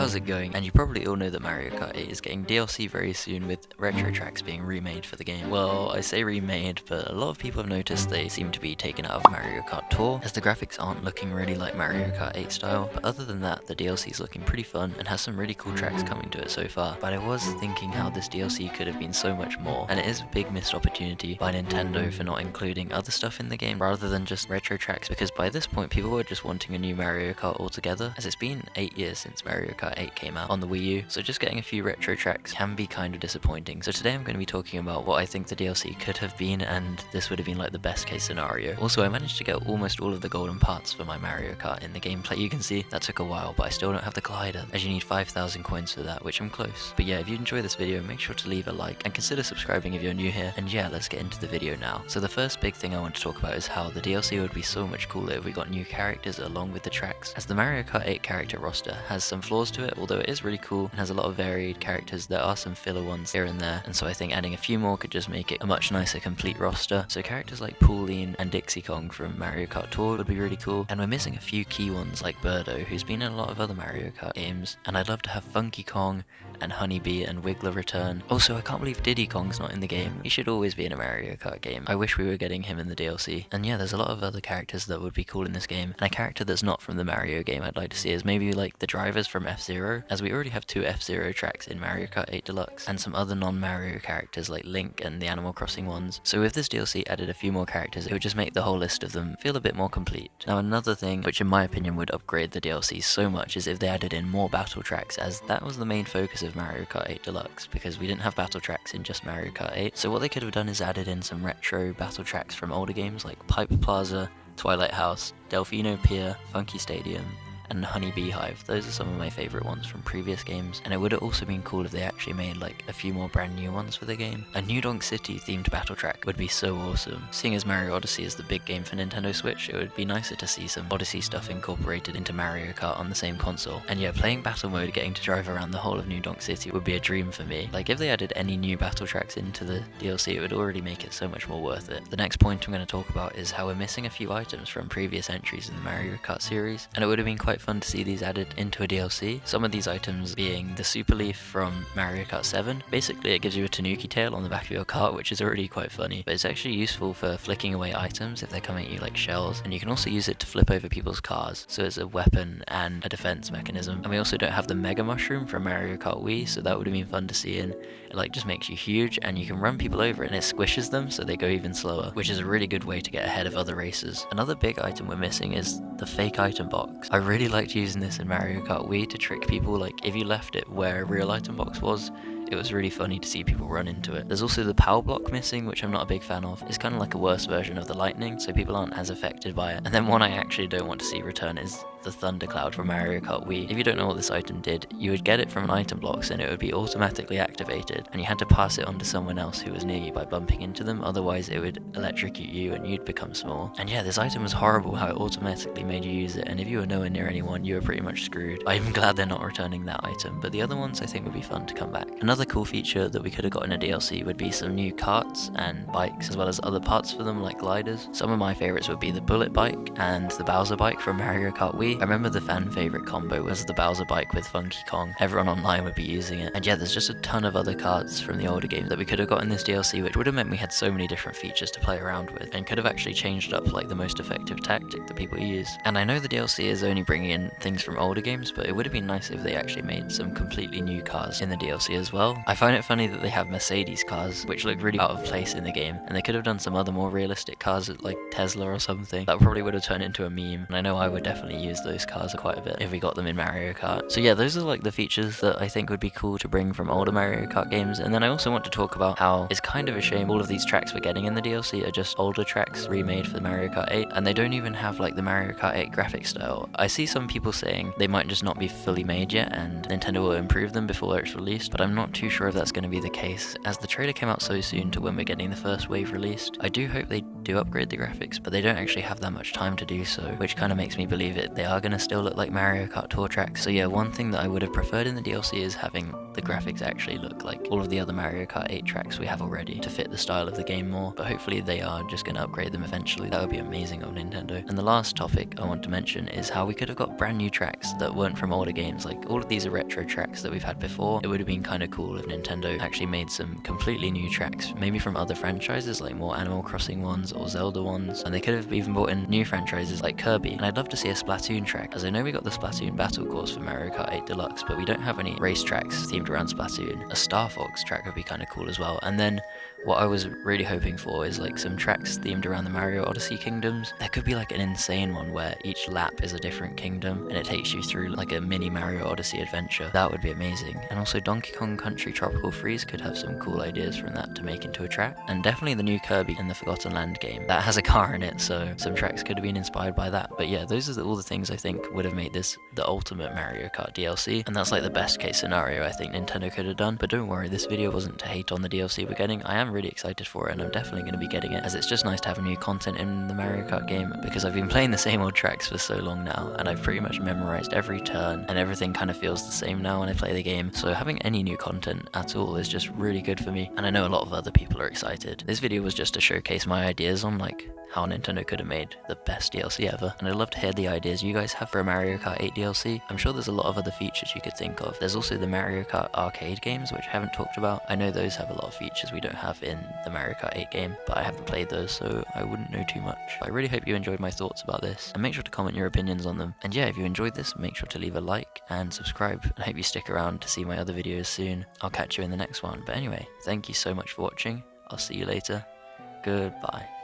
how's it going? And you probably all know that Mario Kart 8 is getting DLC very soon with retro tracks being remade for the game. Well, I say remade, but a lot of people have noticed they seem to be taken out of Mario Kart Tour, as the graphics aren't looking really like Mario Kart 8 style, but other than that, the DLC is looking pretty fun and has some really cool tracks coming to it so far. But I was thinking how this DLC could have been so much more, and it is a big missed opportunity by Nintendo for not including other stuff in the game rather than just retro tracks, because by this point people were just wanting a new Mario Kart altogether, as it's been 8 years since Mario Kart 8 came out on the Wii U, so just getting a few retro tracks can be kind of disappointing. So today I'm going to be talking about what I think the DLC could have been, and this would have been like the best case scenario. Also, I managed to get almost all of the golden parts for my Mario Kart in the gameplay. You can see that took a while, but I still don't have the glider, as you need 5,000 coins for that, which I'm close. But yeah, if you enjoy this video, make sure to leave a like and consider subscribing if you're new here. And yeah, let's get into the video now. So the first big thing I want to talk about is how the DLC would be so much cooler if we got new characters along with the tracks, as the Mario Kart 8 character roster has some flaws to it, although it is really cool and has a lot of varied characters. There are some filler ones here and there, and so I think adding a few more could just make it a much nicer complete roster. So characters like Pauline and Dixie Kong from Mario Kart Tour would be really cool, and we're missing a few key ones like Birdo, who's been in a lot of other Mario Kart games, and I'd love to have Funky Kong and Honeybee and Wiggler return. Also, I can't believe Diddy Kong's not in the game. He should always be in a Mario Kart game. I wish we were getting him in the DLC. And yeah, there's a lot of other characters that would be cool in this game, and a character that's not from the Mario game I'd like to see is maybe like the drivers from F-Zero, as we already have 2 F-Zero tracks in Mario Kart 8 Deluxe, and some other non-Mario characters like Link and the Animal Crossing ones. So with this DLC added a few more characters, it would just make the whole list of them feel a bit more complete. Now another thing which in my opinion would upgrade the DLC so much is if they added in more battle tracks, as that was the main focus of Mario Kart 8 Deluxe, because we didn't have battle tracks in just Mario Kart 8. So what they could have done is added in some retro battle tracks from older games like Piper Plaza, Twilight House, Delfino Pier, Funky Stadium, and Honey Beehive. Those are some of my favourite ones from previous games, and it would have also been cool if they actually made like a few more brand new ones for the game. A New Donk City themed battle track would be so awesome. Seeing as Mario Odyssey is the big game for Nintendo Switch, it would be nicer to see some Odyssey stuff incorporated into Mario Kart on the same console. And yeah, playing battle mode, getting to drive around the whole of New Donk City would be a dream for me. Like if they added any new battle tracks into the DLC, it would already make it so much more worth it. The next point I'm going to talk about is how we're missing a few items from previous entries in the Mario Kart series, and it would have been quite fun to see these added into a DLC. Some of these items being the Super Leaf from Mario Kart 7. Basically it gives you a Tanuki tail on the back of your cart, which is already quite funny, but it's actually useful for flicking away items if they're coming at you like shells, and you can also use it to flip over people's cars, so it's a weapon and a defense mechanism. And we also don't have the Mega Mushroom from Mario Kart Wii, so that would have been fun to see, and it like just makes you huge and you can run people over it, and it squishes them so they go even slower, which is a really good way to get ahead of other racers. Another big item we're missing is the fake item box. I really liked using this in Mario Kart Wii to trick people. Like if you left it where a real item box was, it was really funny to see people run into it. There's also the power block missing, which I'm not a big fan of. It's kind of like a worse version of the lightning, so people aren't as affected by it. And then one I actually don't want to see return is the Thundercloud from Mario Kart Wii. If you don't know what this item did, you would get it from an item box and it would be automatically activated, and you had to pass it on to someone else who was near you by bumping into them, otherwise it would electrocute you and you'd become small. And yeah, this item was horrible how it automatically made you use it, and if you were nowhere near anyone, you were pretty much screwed. I'm glad they're not returning that item, but the other ones I think would be fun to come back. Another cool feature that we could have got in a DLC would be some new carts and bikes, as well as other parts for them like gliders. Some of my favourites would be the Bullet Bike and the Bowser Bike from Mario Kart Wii. I remember the fan favourite combo was the Bowser Bike with Funky Kong. Everyone online would be using it. And yeah, there's just a ton of other carts from the older game that we could have got in this DLC, which would have meant we had so many different features to play around with, and could have actually changed up like the most effective tactic that people use. And I know the DLC is only bringing in things from older games, but it would have been nice if they actually made some completely new cars in the DLC as well. I find it funny that they have Mercedes cars, which look really out of place in the game, and they could have done some other more realistic cars like Tesla or something. That probably would have turned into a meme, and I know I would definitely use those cars quite a bit if we got them in Mario Kart. So yeah, those are like the features that I think would be cool to bring from older Mario Kart games. And then I also want to talk about how it's kind of a shame all of these tracks we're getting in the DLC are just older tracks remade for Mario Kart 8, and they don't even have like the Mario Kart 8 graphic style. I see some people saying they might just not be fully made yet and Nintendo will improve them before it's released, but I'm not too sure if that's going to be the case, as the trailer came out so soon to when we're getting the first wave released. I do hope they do upgrade the graphics, but they don't actually have that much time to do so, which kind of makes me believe they are going to still look like Mario Kart Tour tracks. So yeah, one thing that I would have preferred in the DLC is having the graphics actually look like all of the other Mario Kart 8 tracks we have already to fit the style of the game more, but hopefully they are just going to upgrade them eventually. That would be amazing on Nintendo. And the last topic I want to mention is how we could have got brand new tracks that weren't from older games. Like all of these are retro tracks that we've had before. It would have been kind of cool if Nintendo actually made some completely new tracks, maybe from other franchises like more Animal Crossing ones or Zelda ones, and they could have even brought in new franchises like Kirby. And I'd love to see a Splatoon track, as I know we got the Splatoon battle course for Mario Kart 8 Deluxe, but we don't have any race tracks themed around Splatoon. A Star Fox track would be kind of cool as well. And then what I was really hoping for is like some tracks themed around the Mario Odyssey kingdoms. There could be like an insane one where each lap is a different kingdom and it takes you through like a mini Mario Odyssey adventure. That would be amazing. And also Donkey Kong Country Tropical Freeze could have some cool ideas from that to make into a track. And definitely the new Kirby in the Forgotten Land game. That has a car in it, so some tracks could have been inspired by that. But yeah, those are all the things I think would have made this the ultimate Mario Kart DLC. And that's like the best case scenario I think Nintendo could have done. But don't worry, this video wasn't to hate on the DLC we're getting. I am really excited for it and I'm definitely going to be getting it, as it's just nice to have new content in the Mario Kart game, because I've been playing the same old tracks for so long now and I've pretty much memorized every turn and everything kind of feels the same now when I play the game. So having any new content at all is just really good for me, and I know a lot of other people are excited. This video was just to showcase my ideas on like how Nintendo could have made the best DLC ever, and I'd love to hear the ideas you guys have for a Mario Kart 8 DLC. I'm sure there's a lot of other features you could think of. There's also the Mario Kart arcade games, which I haven't talked about. I know those have a lot of features we don't have in the Mario Kart 8 game, but I haven't played those, so I wouldn't know too much. But I really hope you enjoyed my thoughts about this, and make sure to comment your opinions on them. And yeah, if you enjoyed this, make sure to leave a like and subscribe, and I hope you stick around to see my other videos soon. I'll catch you in the next one. But anyway, thank you so much for watching. I'll see you later. Goodbye.